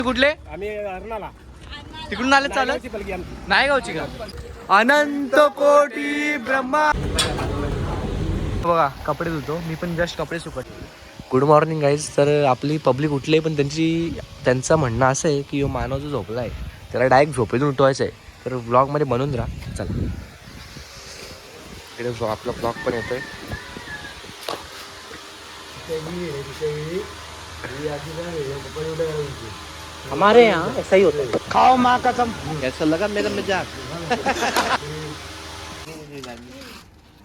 कुठले? आम्ही अर्नाला तिकडून आले चालत? नाही गावची का? अनंत कोटी ब्रह्मा. बघा कपडे धुतो मी पण, जस्ट कपडे सुकट. Good morning guys. तर आपली पब्लिक उठली पण त्यांचं म्हणणं असं आहे की मानव जो झोपला आहे त्याला डायरेक्ट झोपेतून उठवायचं आहे. तर ब्लॉगमध्ये बनवून राहा. चला इकडे आपला ब्लॉग पण येतोय. हमारे यहाँ ऐसा ही होता है. खाओ माँ कसम. ऐसा लगा मेरा मजाक.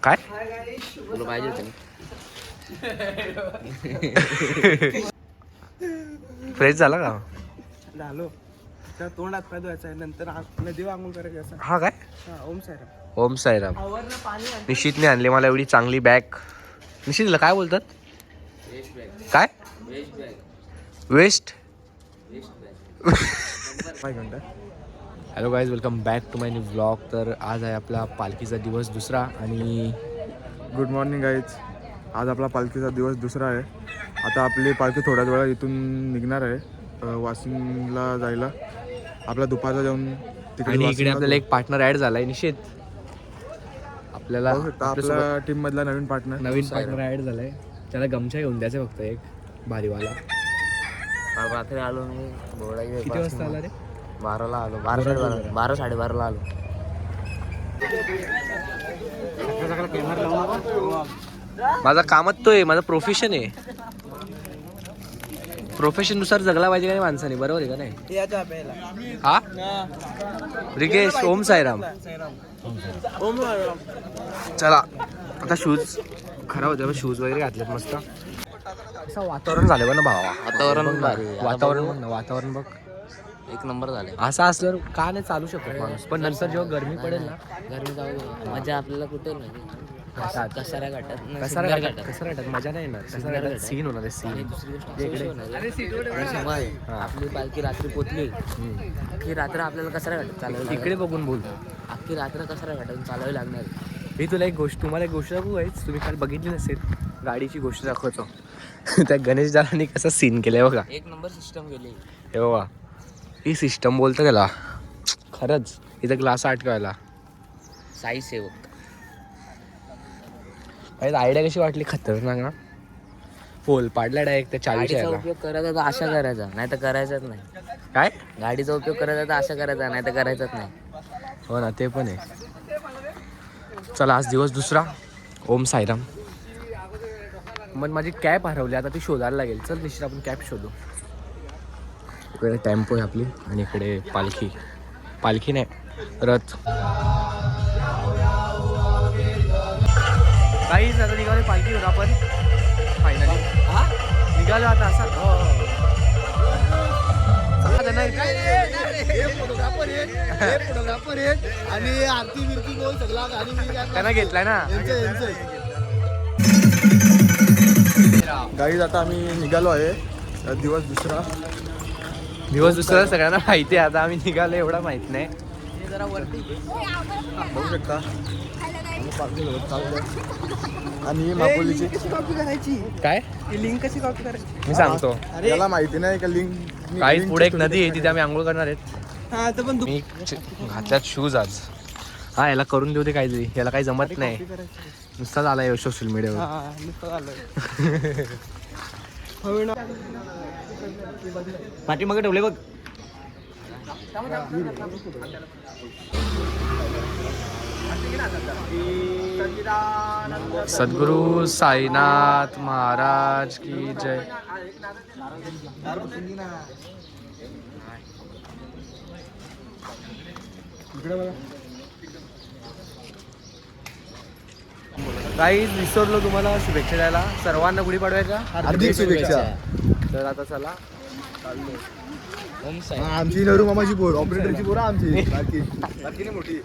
काय तुला पाहिजे होतं? फ्रेश झाला का? झालो. त्या तोंडात पाय धुवायचा आहे, नंतर नदीवर आंघोळ करायची असं. हा काय? ओम साईराम. ओम साईराम. निश्चितने आणली मला एवढी चांगली बॅग. निश्चितला काय बोलतात? काय वेस्ट? Hello guys, welcome back to my new blog. तर आज आहे आपला पालखीचा दिवस दुसरा. आणि गुड मॉर्निंग गाईज. आज आपला पालखीचा दिवस दुसरा आहे. आता आपली पालखी थोड्याच वेळा इथून निघणार आहे वाशिमला जायला. आपला दुपारचा जाऊन आणि इकडे आपल्याला एक पार्टनर ॲड झालाय निश्चित. आपल्याला आपल्या टीम मधला नवीन पार्टनर ॲड झालाय. त्याला गमछा घेऊन द्यायचा फक्त एक भारीवाला. रात्री आलो मी किती वाजता आला रे? 12ला आलो. 12 साडेबाराला आलो. माझा कामच तो आहे, माझा प्रोफेशन आहे. प्रोफेशन नुसार जगला पाहिजे का नाही माणसाने, बरोबर आहे का नाही? हा रिकेश. ओम साईराम. चला आता शूज खराब होते, शूज वगैरे घातलेत मस्त. असं वातावरण झालं बघ ना भावा. वातावरण बघ एक नंबर झाले. असं असल्यावर का नाही चालू शकत माणूस. पण नंतर जेव्हा गरमी पडेल ना, गरमी जाऊ मजा आपल्याला कुठे नाही. कसारा घाटात मजा नाही येणार. सीन होणार आहे सीन. आपली पालखी रात्री पोचली की रात्र आपल्याला कसारा घाटात चालावं. इकडे बघून बोल. अख्खी रात्र कसारा घाटातून चालावी लागणार. मी तुला तुम्हाला एक गोष्ट दाखवू गाईज. तुम्ही काल बघितली नसेल, गाडीची गोष्ट दाखवतो. त्या गणेश दादांनी कसा सीन केलाय बघा. एक नंबर सिस्टम गेली हे बघा. ही सिस्टम बोलतं त्याला खरंच. इथं ग्लास अटकायला साई सेवक. आयडिया कशी वाटली? खतरनाक ना. पोल पाडला डायरेक्ट त्या 40 गाडीचा उपयोग करायचा तर अशा करायचा, नाही तर करायचाच नाही. काय? गाडीचा उपयोग करायचा तर अशा करायचा, नाही तर करायचाच नाही. हो ना, ते पण आहे. चला आज दिवस दुसरा. ओम साईराम. मग माझी कॅप हरवली, आता ती शोधायला लागेल. चल निश्चित आपण कॅप शोधू. इकडे टेम्पो आहे आपली आणि इकडे पालखी नाही, रथ. काही आता निघालो पालखी होता आपण फायनली. निघालो आता असा. आणि आरती बिरती बोल सगळा गाडी त्यांना घेतलाय ना. गाईज आता आम्ही निघालो आहे. दिवस दुसरा सगळ्यांना माहिती आहे. आता आम्ही निघालो एवढा माहित नाही. बघू शकता आणि मापोलीची काय लिंक कशी कॉपी करायची मी सांगतो. त्याला माहिती नाही का लिंक. काहीच पुढे एक नदी आहे, तिथे आम्ही आंघोळ करणार आहेत. हा तर पण मी घातल्यात शूज आज. हा याला करून देऊ दे काहीतरी. याला काही जमत नाही. नुसताच आलाय सोशल मीडियावर. पाठीमागे ठेवले बघ. सद्गुरु साईनाथ महाराज की जय. काहीच विसरलो तुम्हाला शुभेच्छा द्यायला. सर्वांना गुढीपाडव्याच्या हार्दिक शुभेच्छा. तर आता चला आमची नरू मामाची पोर, ऑपरेटरची पोर आमची. बाकी मोठी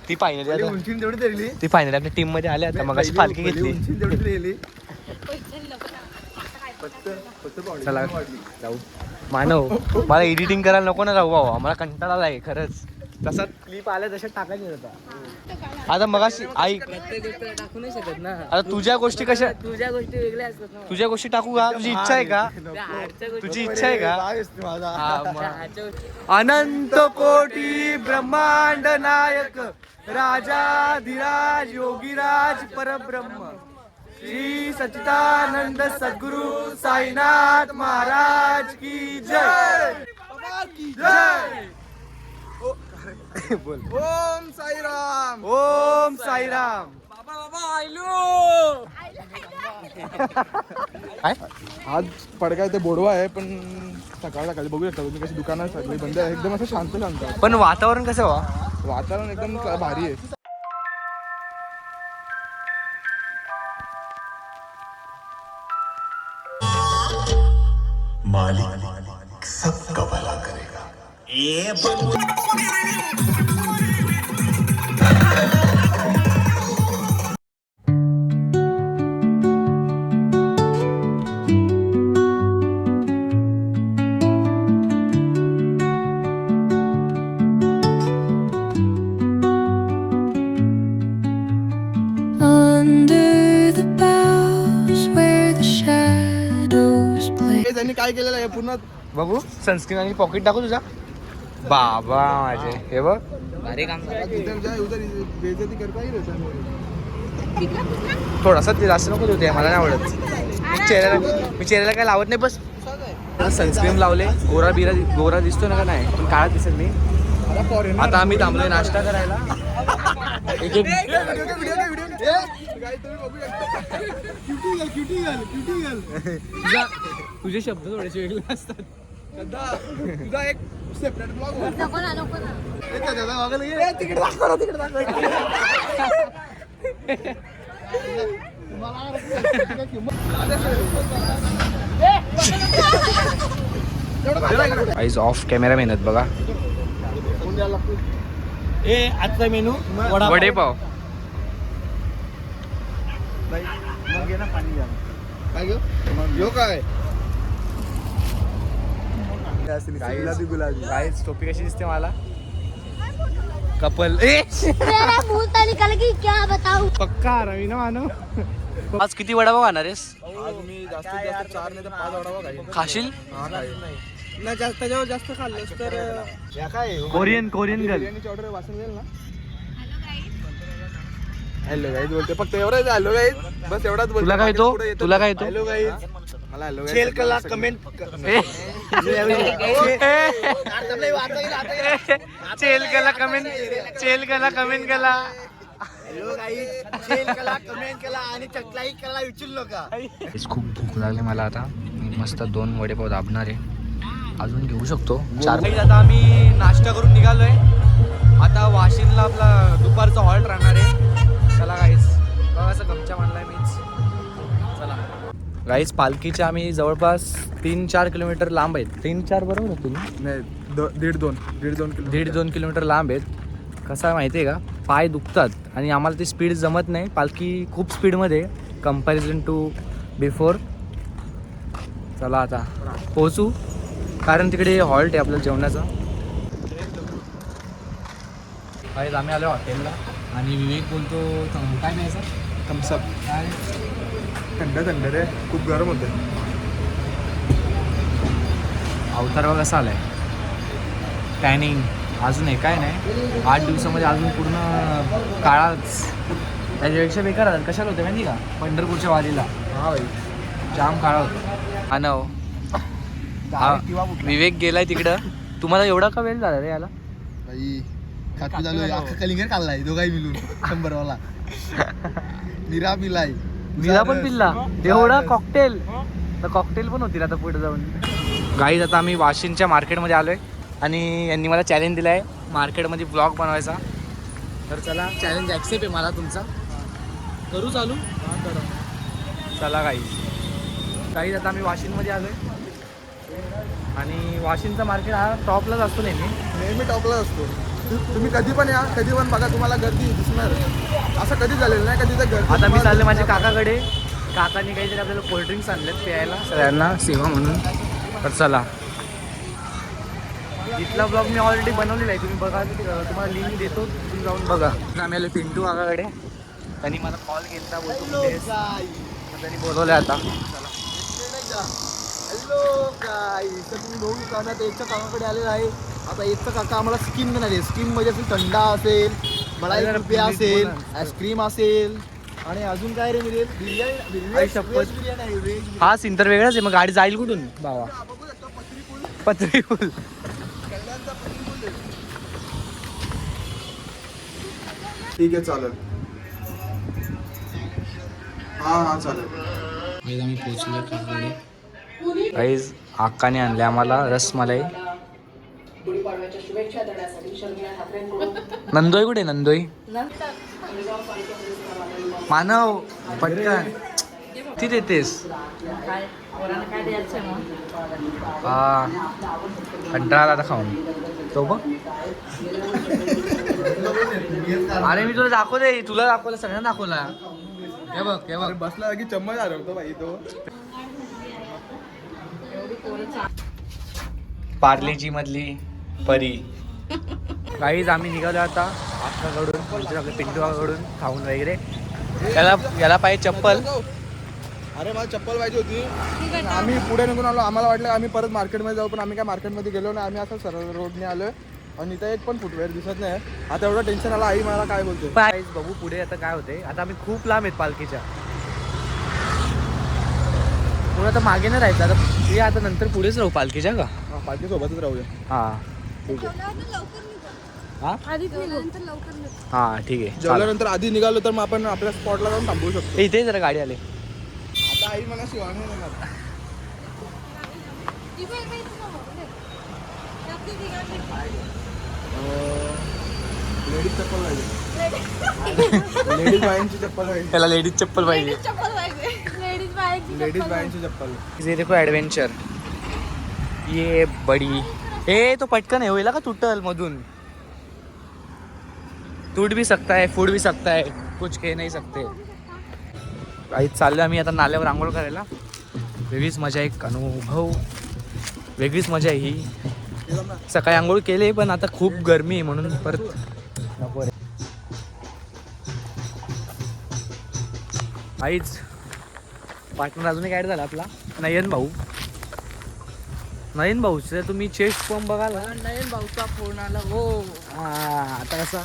ती फायनली उंची तेवढी दिली. ती फायनली आपल्या टीम मध्ये आली. आता मग अशी पालखी घेतली. तेवढी दिली. चला जाऊ. मानव मला एडिटिंग करायला नको ना जाऊ बाबा. मला कंटाळा आहे खरंच. तसा क्लिप आल्या तशा टाकायचे आता. आता मगाशी ऐक, प्रत्येक गोष्ट टाकू नाही शकत ना. आता तुझ्या गोष्टी कशा, तुझ्या गोष्टी वेगळ्या असतात ना. तुझ्या गोष्टी टाकू का? तुझी इच्छा आहे का? त्या आजच्या गोष्टी तुझी इच्छा आहे का? हा, मग. त्या आजच्या गोष्टी अनंत कोटी ब्रह्मांड नायक राजाधिराज योगीराज परब्रह्म श्री सच्चिदानंद सद्गुरु साईनाथ महाराज की जय. जय. बोल. ओम साईराम. ओम साईराम. काय आज पडकाय ते बोडवा आहे, पण सकाळी बघू शकता तुम्ही कशी दुकानं सगळी बंद आहे, एकदम असं शांत शांत आहे. पण वातावरण कसं वा? वातावरण एकदम भारी आहे. मालिक सबका भला करेगा. Under the boughs where the shadows play. त्यांनी काय केलेलं आहे पूर्ण बघू सनस्क्रीन आणि पॉकेट टाकू तुझा. बाबा माझे हे बघ. भारी काम करतात. उधर बेइज्जती करता ही रहता है. थोडासा ते जास्त नको देऊ, मला नाही आवडत. मी चेहऱ्याला काय लावत नाही. बस सनस्क्रीन लावले, गोरा दिसतो ना का नाही, पण काळा दिसेल मी. आता आम्ही थांबलोय नाश्ता करायला. तुझे शब्द थोडेसे वेगळे असतात. तुझा एक सेपरेट ब्लॉग नको ना, नको ना. तिकडे दाखव. आईज ऑफ कॅमेरा मेहनत बघा. आजचा मेनू वडेपाव. काय ग यो काय गाईज टोपी कशी दिसते मला? कपल ए मेरा मुंह तो निकल गई, क्या बताऊं. पक्का रवी ना मानो. आज किती वडापाव खाणार आहेस? आज मी जास्तीत जास्त 4 नाही तर 5 वडापाव खाईन. खाशील? ना जास्त त्याच्यावर जास्त खाल्लंस तर कोरियन गर्ल. बिर्याणीची ऑर्डर वाचून जाईल ना. हॅलो गाईज बोलते, फक्त एवढंच. हॅलो गाईज, बस एवढाच बोलतो. तुला काय येतो? तुला काय येतो? Hello guys. मला हॅलो गाईज. शेल कला कमेंट चेल केला कमेंट केला. खूप भूक लागली मला. आता मी मस्त 2 वडेपाव दाबणार आहे. अजून घेऊ शकतो 4. आता आम्ही नाश्ता करून निघालोय. आता वाशिमला आपला दुपारचा हॉल्ट राहणार आहे. चला गाईज, बघा असं गमच्या मांडलाय मीच. चला गाईज, पालखीच्या आम्ही जवळपास 3-4 किलोमीटर लांब आहेत. 3-4 बरोबर होतो ना? नाही 1.5-2 किलोमीटर लांब आहेत. कसं आहे माहिती आहे का, पाय दुखतात आणि आम्हाला ती स्पीड जमत नाही. पालखी खूप स्पीडमध्ये कंपॅरिझन टू बिफोर. चला आता पोहोचू, कारण तिकडे हॉल्ट आहे आपल्याला जेवणाचा. गाईज आम्ही आलो हॉटेलला आणि विवेक बोलतो काय न्यायचं? थम्सअप. काय थंड रे, खूप गरम होते. अवतार बघा कसा आलाय. टॅनिंग अजून आहे काय नाही. 8 दिवसामध्ये अजून पूर्ण काळाच. त्याच्यापेक्षा बेकार आला. कशाला होते माहिती का? पंढरपूरच्या वारीला. हा भाई, जाम काळा होता. हा नव. विवेक गेलाय तिकडं. तुम्हाला एवढा का वेळ झाला रे याला? भाई खातू चालू आहे. अख्खा कलिंगर खाल्लाय दोघाही मिळून 100 वाला. निरा पिलाय. निरा पण पिल्ला एवढा. कॉकटेल पण होतील आता पुढे जाऊन. गाईज आता आम्ही वाशिमच्या मार्केटमध्ये आलोय आणि यांनी मला चॅलेंज दिला आहे मार्केटमध्ये ब्लॉग बनवायचा. तर चला, चॅलेंज ॲक्सेप्ट आहे मला तुमचा. करू चालू? चला गाईज आता आम्ही वाशिममध्ये आलोय आणि वाशिमचा मार्केट हा टॉपलाच असतो नेहमी टॉपलाच असतो. तुम्ही कधी पण या, कधी पण बघा, तुम्हाला गर्दी दिसणार. असं कधी झालेलं नाही कधी तर गर्दी. आता मी चालले माझ्या काकाकडे. काकाने काहीतरी आपल्याला कोल्ड्रिंक्स आणलेत प्यायला सगळ्यांना सेवा म्हणून. तर चला इथला ब्लॉग मी ऑलरेडी बनवलेला आहे, तुम्ही बघा. तुम्हाला लिंक देतो, तुम्ही जाऊन बघा. आम्ही आलो पिंटू काकाकडे. त्यांनी मला कॉल केला, बोलतो कुठेस? त्यांनी बोलवलं आता. हॅलो गाईस, तर तुम्ही बघू काका एकच्या काकाकडे आलेला आहे. आता एकचा काका आम्हाला स्कीम देणार आहे. स्कीम म्हणजे असेल थंडा असेल, मलाई कुल्फी असेल, आईस्क्रीम असेल आणि अजून काय रे मिळेल? बिर्याणी आहे, व्हेज. हा सीन तर वेगळाच आहे. मग गाडी जाईल कुठून बाबा? पत्री फुल. ठीक आहे, चालेल. हां चालेल. आम्ही पोहोचलो काकाकडे. गाईज अक्काने आणले आम्हाला रसमलाई. नंदोई कुठे? नंदोई मानव पटकन ती देतेस. हा कंटाळा आता खाऊन तो बघ. अरे मी तुला दाखवते, तुला दाखवलं, सगळ्यांना दाखवला. हे बघ हे बघ. बसला की चम्मच आरवतो बाई तो. पार्लेजी मधली परी. काहीच आम्ही निघालो आता अक्काकडून, आपल्या पिंटूकडून खाऊन वगैरे. याला पाहिजे चप्पल. अरे मला चप्पल पाहिजे होती. आम्ही पुढे निघून आलो. आम्हाला वाटलं आम्ही परत मार्केटमध्ये जाऊ, पण आम्ही काय मार्केटमध्ये गेलो नाही. आम्ही असं सरळ रोडने आलोय आणि इथं एक पण फुटवेअर दिसत नाही. आता एवढं टेन्शन आलं. आई मला काय बोलते बघू पुढे आता काय होते. आता आम्ही खूप लांब आहेत पालखीच्या. पुढे आता मागे नाही राहायचं. आता ते आता नंतर पुढेच राहू पालखीच्या का? पालखी सोबतच राहूया. हा ठीक आहे. हा हा ठीक आहे. जेवल्यानंतर आधी निघालो तर मग आपण आपल्या स्पॉटला जाऊन थांबवू शकतो. इथे जरा गाडी आली. आता आई मला शिवाने येणार. लेडीज चप्पल पाहिजे. लेडीज बायांची चप्पल पाहिजे. त्याला लेडीज चप्पल पाहिजे. लेडीज बायांची चप्पल. ये देखो एडवेंचर. ये बडी. ए तो पटकन है, होईल का तुटल मधून. टूट भी सकता है, फूट भी सकता है, कुछ कह नहीं सकते. काही चाललो आम्ही आता नाल्यावर आंघोळ करायला. वेगळीच मजा, एक अनुभव, वेगळीच मजा आहे ही. सकाळी आंघोळ केले पण आता खूप गरमी आहे म्हणून परत नको रे. आईच पार्टनर अजून एक ॲड झाला आपला नयन भाऊ. नयन भाऊचं तुम्ही चेस्ट पंप बघाल. नयन भाऊचा फोन आला. हो हा आता कसा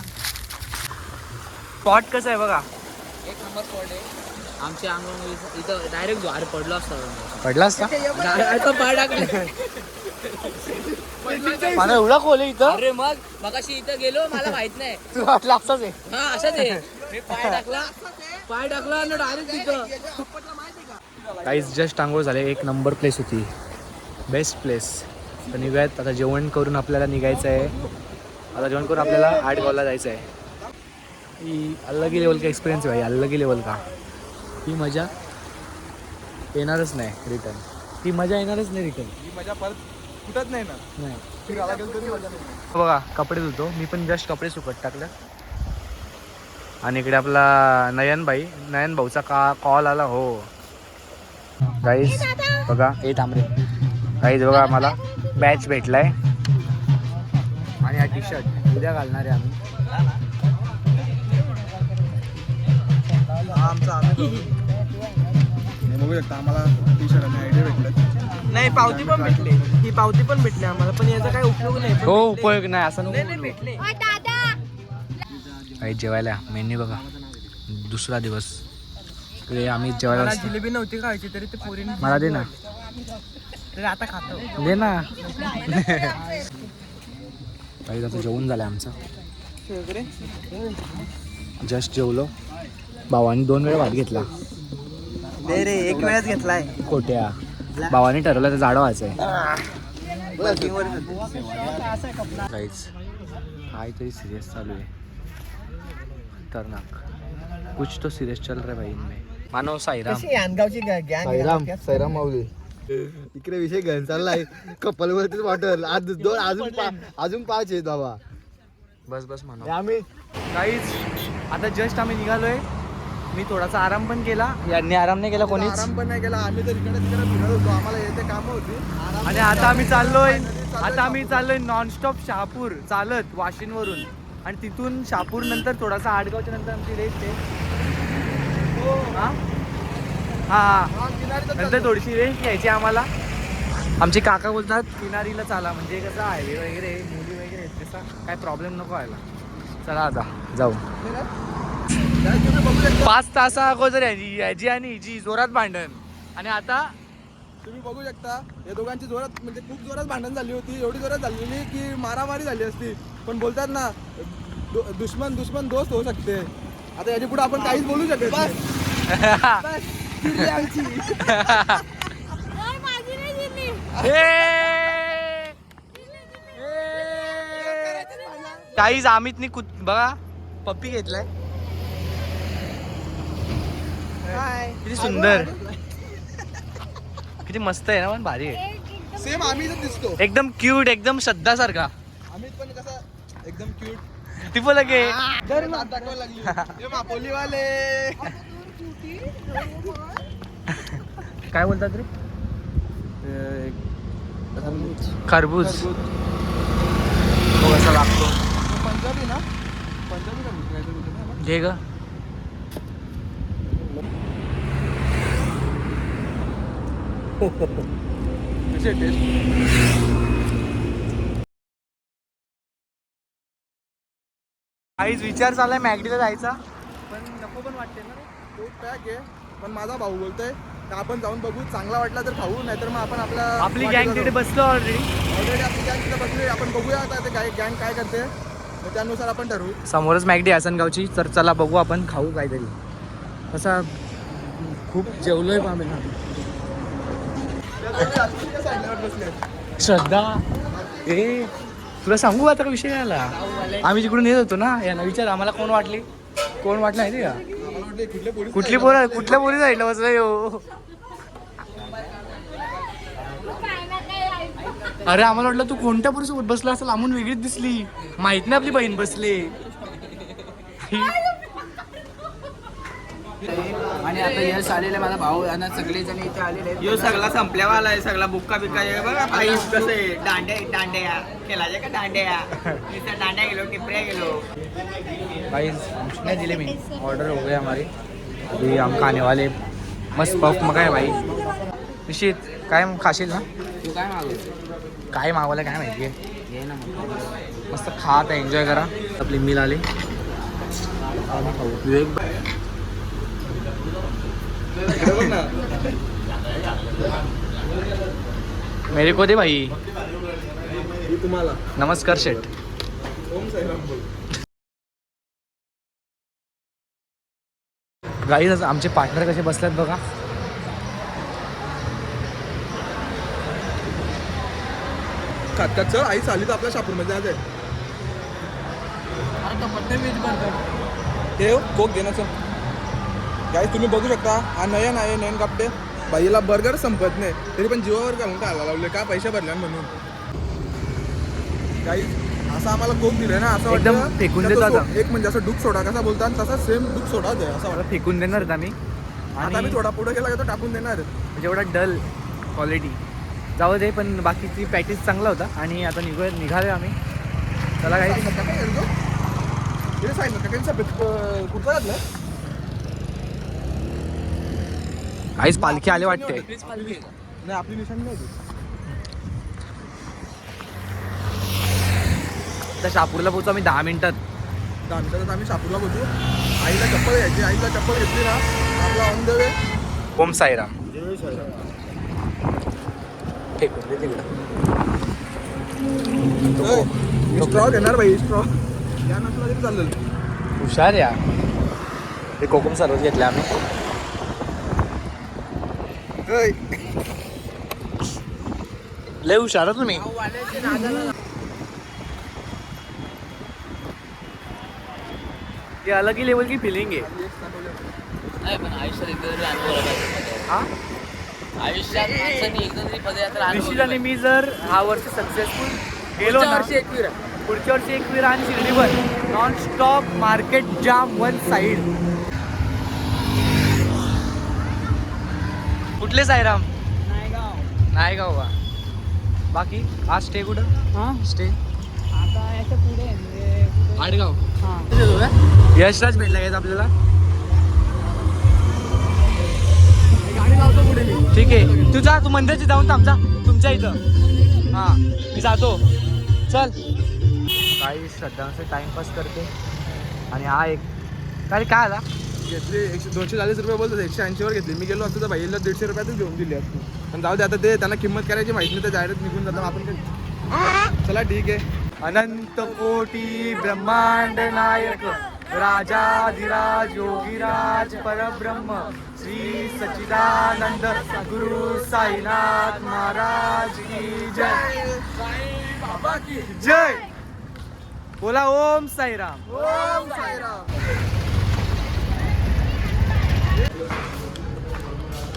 स्पॉट कसा आहे बघा. एक नंबर स्पॉट आहे. आमच्या अंगण इथं डायरेक्ट द्वार पडलो असता. पडला असता पाय टाकले. मला एवढा खोल आहे इथं. अरे मग अशी इथं गेलो, मला माहित नाही. तू वाटलं असताच आहे. हा अशाच आहे. मी पाय टाकला आणि डायरेक्ट तिथं. काहीच जस्ट आंघोळ झाले. एक नंबर प्लेस होती, बेस्ट प्लेस. तर निघायत आता. जेवण करून आपल्याला निघायचं आहे. आता जेवण करून आपल्याला आडगावला जायचं आहे. ही अलग लेवल का एक्सपिरियन्स आहे भाई, अलग लेवल का. ही मजा येणारच नाही रिटर्न. ती मजा येणारच नाही रिटर्न. ही मजा परत कुठत नाही ना. नाही फिरायला गेलो तरी मजा नाही. बघा कपडे धुतो मी पण. जस्ट कपडे सुकत टाकलं. आणि इकडे आपला नयन भाऊचा कॉल आला. हो गाईज बघा. थांबरे गाईज बघा, आम्हाला बॅच भेटलाय आणि हा टी शर्ट उद्या घालणार आहे आम्ही. हा आमचा आम्ही बघू शकता. आम्हाला टी शर्ट आणि आयडिया भेटलं नाही. पावती पण भेटली. ही पावती पण भेटली आम्हाला, पण याचा काही उपयोग नाही. हो उपयोग नाही असं नको. भेटले. काही जेवायला मेन्यू बघा. दुसरा दिवस इकडे आम्ही जेवायला बसतो. जिलेबी नव्हती खायची तरी ते पोरी मला दे ना. आता खातो. दे ना. काही आता जेवण झालं आमचं. जस्ट जेवलो. भावानी 2 वेळा भात घेतला. दे रे, एक वेळच घेतलाय. कोट्या भावाने ठरवलं तर जाडं व्हायचंय. काहीच काहीतरी सिरियस चालू आहे. खतरनाक कुछ तो सिरियस चल रहा है भाई इनमें. मानव साईराम. सैराम माऊली. इकडे विषय घेऊन चाललाय. कपल वरतीच वाटल. आज 2 अजून 5 आहेत बाबा. बस बस मानव. आम्ही काहीच आता जस्ट आम्ही निघालोय मी थोडासा आराम पण केला, यांनी आराम नाही केला कोणीच. आराम पण नाही केला आम्ही, तर इकडे तिकडे फिरत होतो, आम्हाला येते कामं होती. आणि आता आम्ही चाललोय नॉनस्टॉप शहापूर चालत वाशिंदवरून, आणि तिथून शहापूर नंतर थोडासा आडगावच्या नंतर आमची रेस्ट आहे. हा नंतर थोडीशी रेस्ट घ्यायची आम्हाला. आमचे काका बोलतात किनारीला चाला, म्हणजे कसं हायवे वगैरे मुली वगैरे तसा काय प्रॉब्लेम नको व्हायला. चला आता जाऊ. 5 तासा अगोदर याची आणि हिची जोरात भांडण, आणि आता तुम्ही बघू शकता या दोघांची जोरात, म्हणजे खूप जोरात भांडण झाली होती. एवढी जोरात झालेली की मारामारी झाली असती. पण बोलतात ना दुश्मन दोस्त होऊ शकते. आता याच्या पुढे आपण काहीच बोलू शकत नाही. चिडली आमची. काहीच अमितनी बघा पप्पी घेतलाय. किती सुंदर, किती मस्त आहे ना, पण भारी आहे. सेम आम्ही दिसतो, एकदम क्यूट, एकदम श्रद्धा सारखा. आम्ही पण कसा एकदम क्यूट. ती बोला की दाखवायला लागली हे मापोलीवाले. काय बोलतात रे? खरबूज कसा लागतो. पंजाबी ना, पंजाबी खरबूज घे ग. काहीच विचार चाललाय मॅगडीला जायचा, पण नको पण वाटते ना. खूप पॅक आहे, पण माझा भाऊ बोलतोय तर आपण जाऊन बघू, चांगला वाटला तर खाऊ, नाहीतर मग आपण आपली गँग तिथे बसलो ऑलरेडी. आपली गँग तिथे बसली. आपण बघूया आता ते गँग काय करते, मग त्यानुसार आपण ठरवू. समोरच मॅगडी आसनगावची, तर चला बघू आपण खाऊ काहीतरी. असा खूप जेवलोय पण आम्ही. श्रद्धा ए तुला सांगू आता का विषय आला. आम्ही जिकडून येत होतो ना, यांना विचार आम्हाला कोण वाटलं माहिती का? कुठल्या पोरी साईडला बसला यो. अरे आम्हाला वाटलं तू कोणत्या पोरी सोबत बसला, असं लांबून वेगळीच दिसली. माहित नाही आपली बहीण बसले. आणि आता यश आलेला माझा भाऊ आणि सगळे जण इथे आलेले. यो सगळा संपल्यावा आलाय, सगळा बुक्का बिक्का आहे बघा. प्राईस कसे दांड्या खेळायचे का दांड्या गेलो टिपऱ्या गेलो. गाइस नहीं दिले मी ऑर्डर हो गया हमारी. अभी हम खाने वाले मस्त पफ मग काय भाई. निश्चित काय खाशील ना? तू काय मागू? काय मागवलं काय माहिती आहे. ये ना मग. मस्त खात आहे, एन्जॉय करा. आपली मील आली. विवेक मेरे को दे भाई. तुम्हाला नमस्कार शेठ. ओम साईराम बोल. गाईज आमचे पार्टनर कसे बसल्यात बघा. खात चल आई चालली तर आपल्या शहापूरमध्ये आज आहे. ठेव कोक घेण्याचं. काय तुम्ही बघू शकता, हा नयन आहे, नयन कापटे. बाईला बर्गर संपत नाही, तरी पण जीवावर घालून खायला लावले का पैसे भरल्या म्हणून. काही असं आम्हाला कोक दिलंय ना, असं एकदम वाटतं फेकून त्याचा देतो आता. एक म्हणजे असं डूक सोडा कसा बोलतात तसा सेम डूक सोडाच आहे असं वाटतं. फेकून देणार आहेत आम्ही. आता मी थोडा पुढे गेला तर टाकून देणार. जेवढा डल क्वालिटी जाऊ दे, पण बाकीची पॅकेज चांगला होता. आणि आता निघालो आम्ही. चला काही कुठं घातलं काहीच पालखी आले वाटते. नाही आपली निशाणी नाही होती. तर शहापूरला पोहोचू आम्ही 10 मिनिटात. 10 मिनिटात आम्ही शहापूरला पोहोचू. आईला चप्पल घ्यायची, आईला चप्पल घेतली ना आपला on the way. Om Sairam. फेकून दे तिकडं. स्ट्रॉ घेणार भाई, स्ट्रॉ या नसला तरी चालेल. हुशार या. ते कोकम सर्वच घेतले आम्ही. लय हुशार आहे तुम्ही. ये अलग ही लेवल की फीलिंग आहे. नाही पण आयुष्यात एकदा तरी अनुभव आला पाहिजे. हा आयुष्यात माणसाने एकदा तरी पदयात्रा निश्चित. आणि मी जर हा वर्ष सक्सेसफुल गेलो ना, पुढच्या वर्षी एकवीर आणि शिर्डीवर नॉन स्टॉप मार्केट जाम वन साईड. कुठले साईराम? नायगाव का? बाकी आज स्टे कुठं? स्टे आडगाव. यशराज भेटला का आपल्याला? ठीक आहे, तू जा, तू मंदिरची जाऊन थांब जा तुमच्या इथं. हा मी जातो, चल. काही श्रद्धांचे टाइमपास करते. आणि हा एक काय आला घेतली 240 रुपये बोलतो, 180 वर घेतली. मी गेलो असतो तर भाईला 150 रुपयातच घेऊन दिली असती. पण जाऊ दे, आता ते त्यांना किंमत करायची माहिती नाही, तर डायरेक्ट निघून जातात. आपण काय, चला ठीक आहे. अनंत कोटी ब्रह्मांड नायक राजाधिराज योगीराज परब्रह्म श्री सच्चिदानंद गुरु साईनाथ महाराज की जय. बाबा की जय. बोला ओम साईराम. ओम साईराम.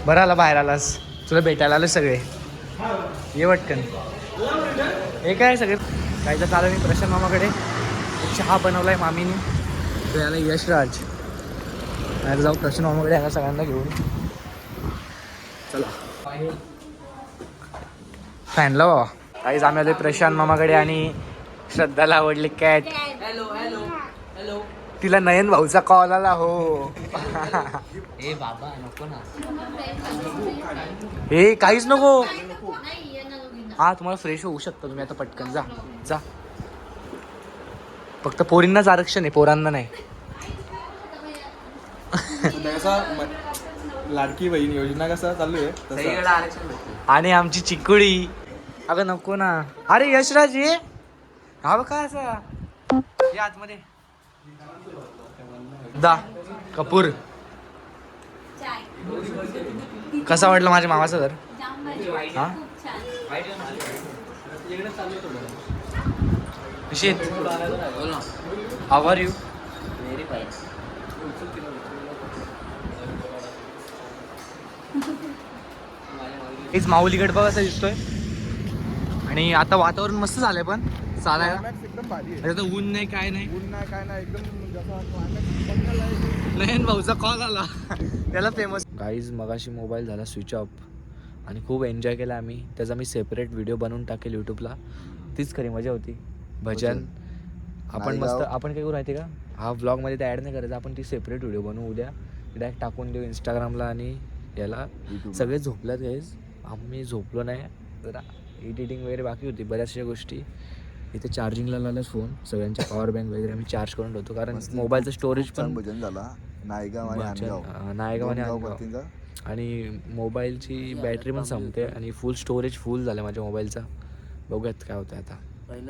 बरं आला, बाहेर आलास, तुला भेटायला आलं सगळे. ये वटकन. हे काय सगळे काय तर चालू. मी प्रशांत मामाकडे चहा बनवलाय मामीने, तो याला यशराज. आता जाऊ प्रशांत मामाकडे, याला सगळ्यांना घेऊन. चला फॅन लावा. काहीच आम्ही आलोय प्रशांत मामाकडे आणि श्रद्धाला आवडली कॅट. तिला नयन भाऊचा कॉल आला. हो ए बाबा नको ना. हे काहीच नको. हा तुम्हाला फ्रेश होऊ शकता तुम्ही आता पटकन. जा जा. फक्त पोरींनाच आरक्षण आहे, पोरांना नाही. लाडकी बहीण योजना कसा चालू आहे सगळीकडे आरक्षण भेटलं. आणि आमची चिकुळी. अगं नको ना. अरे यशराज ये. हा बघ काय असा ये आतमध्ये. दा कपूर. कसा वाटलं माझ्या मामाचं घर? हा निशित, how are you? Very fine. हेच माऊलीगड बघ असं दिसतोय. आणि आता वातावरण मस्त झालंय पण चालायला. एकदम भारी आहे. आता ऊन नाही काय नाही. ऊन नाही काय नाही, एकदम जसा climate बंगाल आहे. नयन भाऊचा कॉल आला त्याला फेमस. गाईज मगाशी मोबाईल झाला स्विच ऑफ आणि खूप एन्जॉय केला आम्ही. त्याचा मी सेपरेट व्हिडिओ बनवून टाकेल यूट्यूबला. तीच खरी मजा होती. भजन आपण मस्त. आपण काय करू माहिती का, हा व्लॉगमध्ये ते ॲड नाही करायचं. आपण ती सेपरेट व्हिडिओ बनवू उद्या, डायरेक्ट टाकून देऊ इंस्टाग्रामला आणि याला. सगळे झोपल्यात गाईज, आम्ही झोपलो नाही. जरा एडिटिंग वगैरे बाकी होती बऱ्याचशा गोष्टी. इथे चार्जिंगला लावला फोन, सगळ्यांच्या पॉवर बँक वगैरे आम्ही चार्ज करून ठेवतो, कारण मोबाईलचं स्टोरेज पण. भजन झाला नायगाव आणि नायगाव आणि अनगाव. आणि मोबाईलची बॅटरी पण संपते आणि फुल स्टोरेज फुल झालं माझ्या मोबाईलचा. बघूयात काय होतं आता.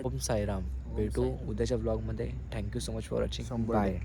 ओम साईराम. भेटू उद्याच्या ब्लॉगमध्ये. Thank you so much for watching. Bye.